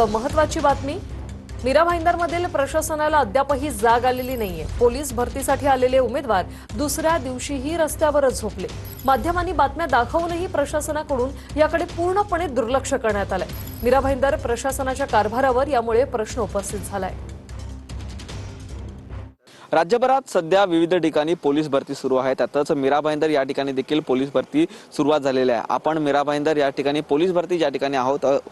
महत्त्वाची बातमी, मीरा भाईंदरमधील प्रशासनाला अद्यापही जाग आलेली नाहीये। पोलीस भरतीसाठी आलेले उमेदवार दुसऱ्या दिवशीही रस्त्यावरच झोपले। माध्यमांनी बातम्या दाखवूनही प्रशासनाकडून याकडे पूर्णपणे दुर्लक्ष करण्यात आलंय। मीरा भाईंदर प्रशासनाच्या कारभारावर यामुळे प्रश्न उपस्थित झालाय। राज्यभरात सध्या विविध ठिकाणी पोलीस भरती सुरू आहे। त्यातच मीरा भाईंदर या ठिकाणी देखील पोलीस भरती सुरुवात झालेली आहे। आपण मीरा भाईंदर या ठिकाणी पोलीस भरती ज्या ठिकाणी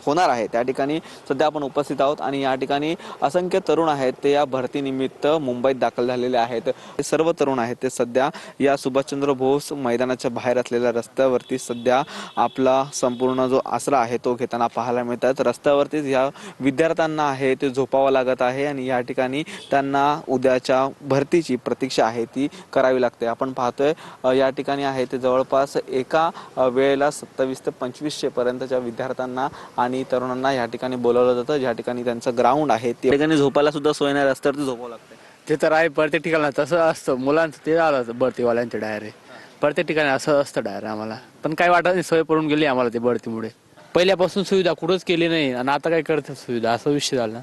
होणार आहे त्या ठिकाणी सध्या आपण उपस्थित आहोत आणि या ठिकाणी असंख्य तरुण आहेत ते या भरतीनिमित्त मुंबईत दाखल झालेले आहेत। सर्व तरुण आहेत ते सध्या या सुभाषचंद्र बोस मैदानाच्या बाहेर असलेल्या रस्त्यावरती सध्या आपला संपूर्ण जो आसरा आहे तो घेताना पाहायला मिळतात। रस्त्यावरतीच या विद्यार्थ्यांना आहे ते झोपावं लागत आहे आणि या ठिकाणी त्यांना उद्याच्या भरतीची प्रतीक्षा आहे ती करावी लागते। आपण पाहतोय या ठिकाणी आहे ते जवळपास एका वेळेला 27 ते 2500 पर्यंतच्या विद्यार्थ्यांना आणि तरुणांना या ठिकाणी बोलावलं जातं। ज्या ठिकाणी त्यांचं ग्राउंड आहे त्या ठिकाणी झोपायला सुद्धा सोय नाही, रस्त्यावरती झोपावं लागतं। ते तर आहे, प्रत्येक ठिकाणी तसं असतं। मुलांचं ते आलं भरतीवाल्यांचे डायरेक्ट प्रत्येक ठिकाणी असं असतं डायरेक्ट। आम्हाला पण काय वाटत नाही, सोय पडून गेली आम्हाला ते भरतीमुळे। पहिल्यापासून सुविधा कुठंच केली नाही आणि आता काय करतात सुविधा, असा विषय झाला।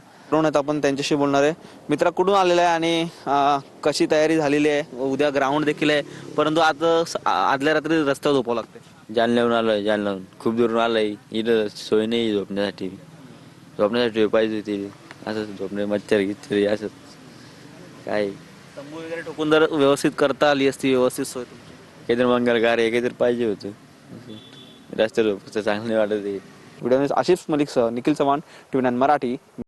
आपण त्यांच्याशी बोलणार आहे। मित्रा, कुठून आलेला आहे आणि कशी तयारी झालेली आहे? उद्या ग्राउंड देखील आहे, परंतु आता आदल्या रात्री रस्त्यावर झोपावं लागते। जालन्याहून आलोय, जालन्याहून खूप दूरून आलोय। इथं सोय नाही झोपण्यासाठी पाहिजे होती। असं झोपणे मच्छर गिच्छर असं काय तंबू वगैरे ठोकून जर व्यवस्थित करता आली असती, व्यवस्थित सोय काहीतरी मंगल कार्य काहीतरी पाहिजे होतं। रस्त्यावर झोपायचं चांगलं वाटत आहे। व्हिडिओ आशिफ मलिक सह निखिल चव्हाण, TV9 मराठी।